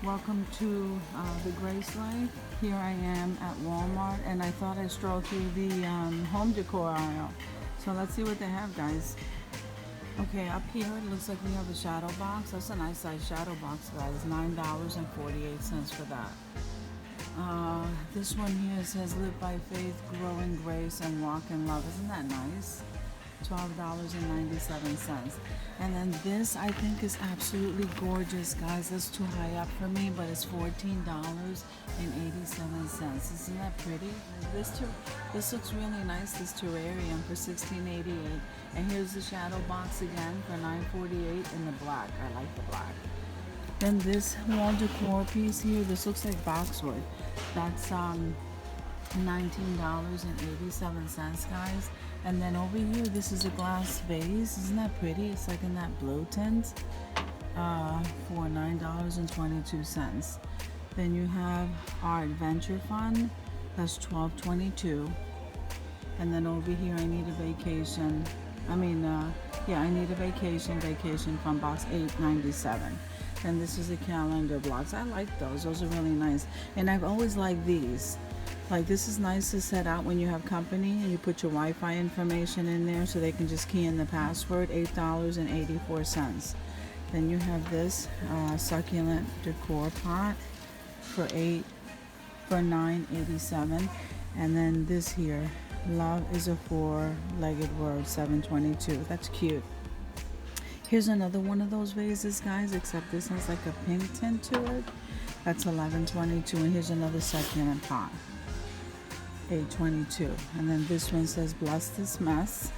Welcome to the Grace Life. Here I am at Walmart, and I thought I'd stroll through the home decor aisle. So let's see what they have, guys. Okay, up here it looks like we have a shadow box. That's a nice size shadow box, guys. $9.48 for that. This one here says live by faith, grow in grace, and walk in love. Isn't that nice? $12.97. And then this I think is absolutely gorgeous, guys. That's too high up for me, but it's $14.87. Isn't that pretty? This looks really nice, this terrarium for $16.88. And here's the shadow box again for $9.48 in the black. I like the black. Then this wall decor piece here, this looks like boxwood. That's $19.87, guys. And then over here, this is a glass vase. Isn't that pretty? It's like in that blue tint for $9.22. Then you have our adventure fund. That's $12.22. And then over here, I need a vacation. I need a vacation fund box, $8.97. And this is the calendar blocks. I like those. Those are really nice. And I've always liked these. Like, this is nice to set out when you have company and you put your Wi-Fi information in there so they can just key in the password. $8.84. Then you have this succulent decor pot for $9.87. And then this here, love is a four-legged word, $7.22. That's cute. Here's another one of those vases, guys, except this has like a pink tint to it. That's $11.22. And here's another succulent pot, $8.22. And then this one says bless this mess.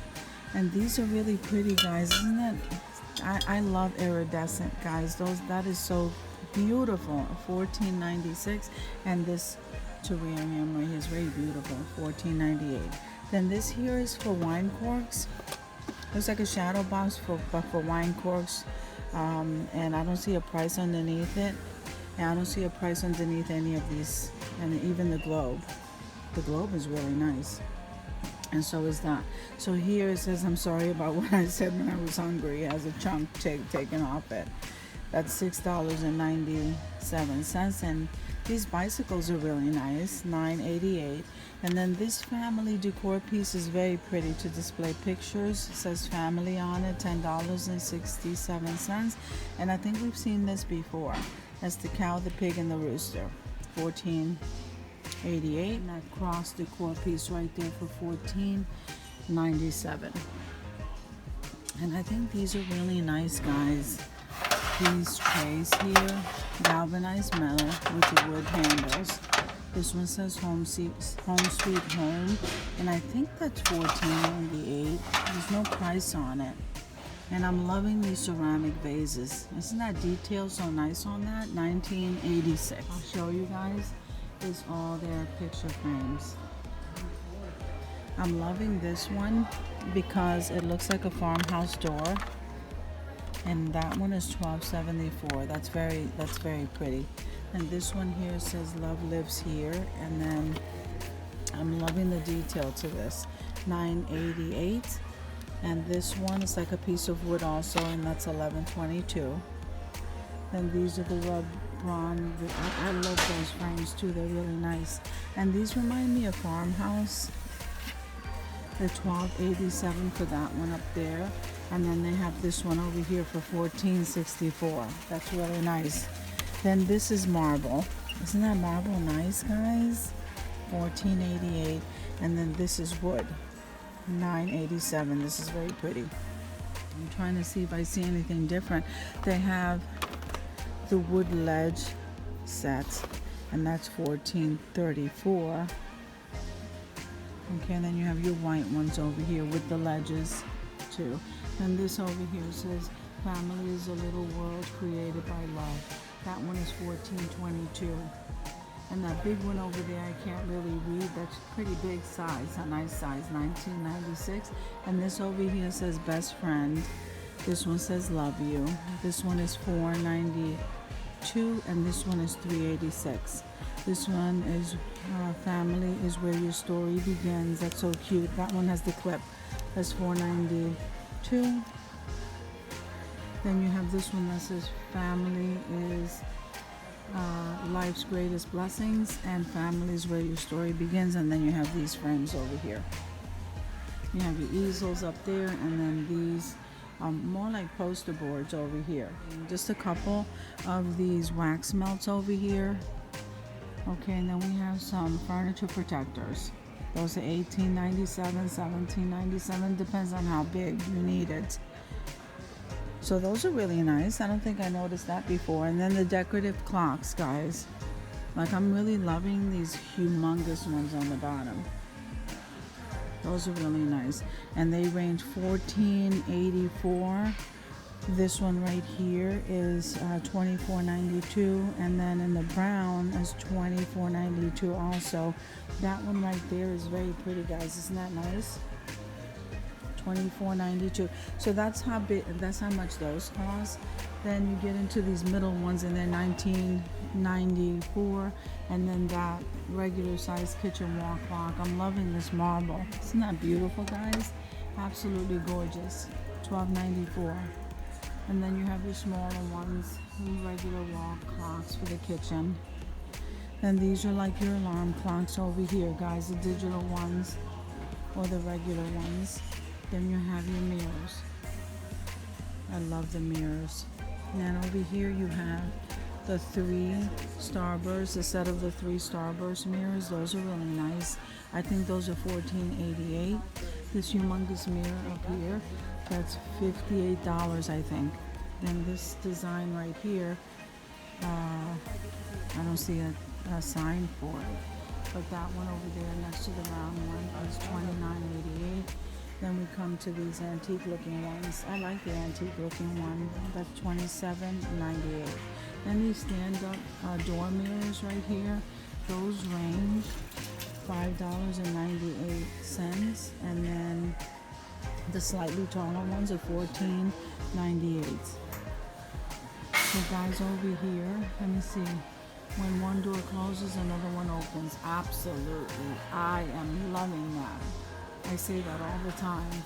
And these are really pretty, guys. Isn't that? I love iridescent, guys. That is so beautiful. $14.96. And this terrarium right here is very beautiful, $14.98. Then this here is for wine corks. Looks like a shadow box for wine corks, and I don't see a price underneath it. And I don't see a price underneath any of these, and even the globe. The globe is really nice, and so is that. So here it says, I'm sorry about what I said when I was hungry. It has a chunk taken off it. That's $6.97, and these bicycles are really nice, $9.88. And then this family decor piece is very pretty to display pictures. It says family on it, $10.67. And I think we've seen this before. That's the cow, the pig, and the rooster, $14.88. And that cross decor piece right there for $14.97. And I think these are really nice, guys. These trays here, galvanized metal with the wood handles. This one says home sweet home, and I think that's $14.98. There's no price on it. And I'm loving these ceramic vases. Isn't that detail so nice on that? $19.86. I'll show you guys. Is all their picture frames. I'm loving this one because it looks like a farmhouse door. And that one is $12.74. That's very pretty. And this one here says love lives here. And then I'm loving the detail to this. $9.88. And this one is like a piece of wood also, and that's $11.22. Then these are the rub bronze. I love those frames too. They're really nice. And these remind me of farmhouse. They're $12.87 for that one up there. And then they have this one over here for $14.64. That's really nice. Then this is marble. Isn't that marble nice, guys? $14.88. And then this is wood, $9.87. This is very pretty. I'm trying to see if I see anything different. They have the wood ledge set, and that's $14.34. Okay, and then you have your white ones over here with the ledges too. And this over here says family is a little world created by love. That one is $14.22. And that big one over there, I can't really read. That's pretty big size, a nice size, $19.96. And this over here says best friend. This one says love you. This one is $4.92, and this one is $3.86. This one is family is where your story begins. That's so cute. That one has the clip. That's $4.92. Then you have this one that says family is life's greatest blessings and families where your story begins. And then you have these frames over here. You have your easels up there, and then these more like poster boards over here. Just a couple of these wax melts over here. Okay, and then we have some furniture protectors. Those are $18.97, $17.97, depends on how big you need it. So those are really nice. I don't think I noticed that before. And then the decorative clocks, guys. Like, I'm really loving these humongous ones on the bottom. Those are really nice. And they range $14.84. This one right here is $24.92, and then in the brown is $24.92 also. That one right there is very pretty, guys. Isn't that nice? $24.92. So that's how much those cost. Then you get into these middle ones, and they're $19.94, and then that regular size kitchen wall clock. I'm loving this marble. Isn't that beautiful, guys? Absolutely gorgeous. $12.94. And then you have your smaller ones, regular wall clocks for the kitchen. And these are like your alarm clocks over here, guys, the digital ones or the regular ones. Then you have your mirrors. I love the mirrors. And over here you have the 3 starburst, a set of the 3 starburst mirrors. Those are really nice. I think those are $14.88. This humongous mirror up here, that's $58, I think. Then this design right here, I don't see a sign for it, but that one over there next to the round one is $29.88. Then we come to these antique looking ones. I like the antique looking one. That's $27.98. Then these stand up door mirrors right here, those range $5.98, and then the slightly taller ones are $14.98. So guys, over here, let me see. When one door closes, another one opens. Absolutely, I am loving that. I say that all the time.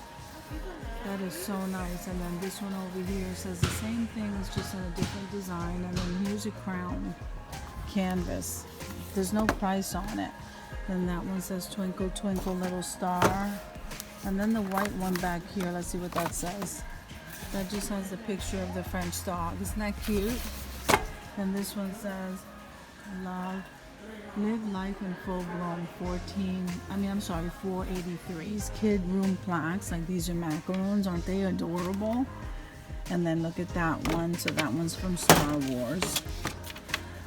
That is so nice. And then this one over here says the same thing, it's just in a different design. And then here's a crown canvas. There's no price on it. Then that one says Twinkle Twinkle Little Star. And then the white one back here, let's see what that says. That just has the picture of the French dog. Isn't that cute? And this one says, live life in full bloom, $483. These kid room plaques, like these are macaroons, aren't they adorable? And then look at that one. So that one's from Star Wars.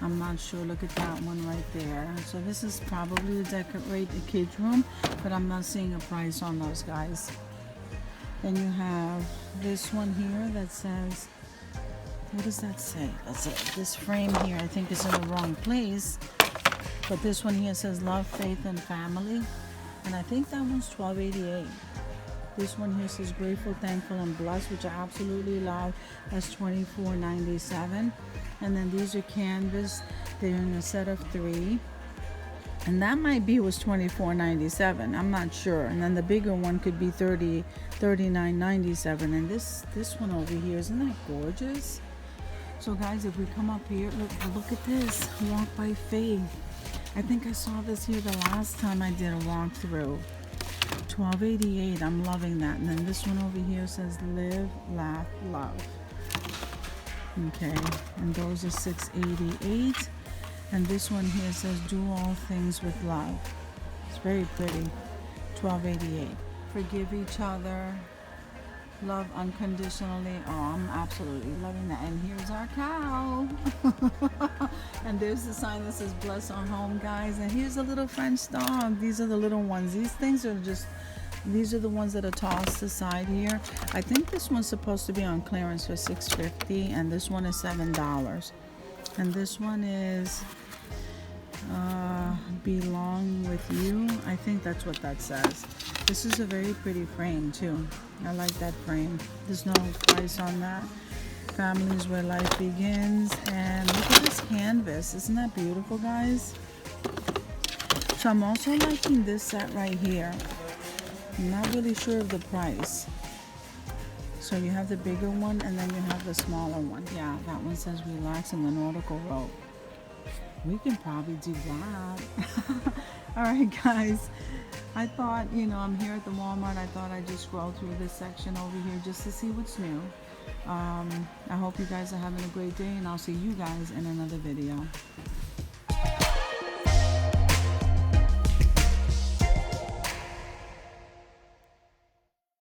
I'm not sure. Look at that one right there. So this is probably to decorate the kids room, but I'm not seeing a price on those, guys. Then you have this one here that says, what does that say? That's it. This frame here, I think, is in the wrong place. But this one here says Love, Faith, and Family. And I think that one's $12.88. This one here says Grateful, Thankful, and Blessed, which I absolutely love. That's $24.97. And then these are canvas. They're in a set of 3. And that might be was $24.97. I'm not sure. And then the bigger one could be $39.97. And this one over here, isn't that gorgeous? So guys, if we come up here, look at this. Walk by Faith. I think I saw this here the last time I did a walkthrough. $12.88. I'm loving that. And then this one over here says Live, Laugh, Love. Okay, and those are $6.88. And this one here says Do All Things with Love. It's very pretty. $12.88. Forgive each other. Love unconditionally. Oh, I'm absolutely loving that. And here's our cow. And there's the sign that says Bless Our Home, guys. And here's a little French dog. These are the little ones. These things are just, these are the ones that are tossed aside here. I think this one's supposed to be on clearance for $6.50, and this one is $7. And this one is Belong With You. I think that's what that says. This is a very pretty frame too. I like that frame. There's no price on that. Families Where Life Begins. And look at this canvas. Isn't that beautiful, guys? So I'm also liking this set right here. I'm not really sure of the price. So you have the bigger one, and then you have the smaller one. Yeah, that one says Relax in the Nautical Rope. We can probably do that. All right, guys. I thought, I'm here at the Walmart. I thought I'd just scroll through this section over here just to see what's new. I hope you guys are having a great day, and I'll see you guys in another video.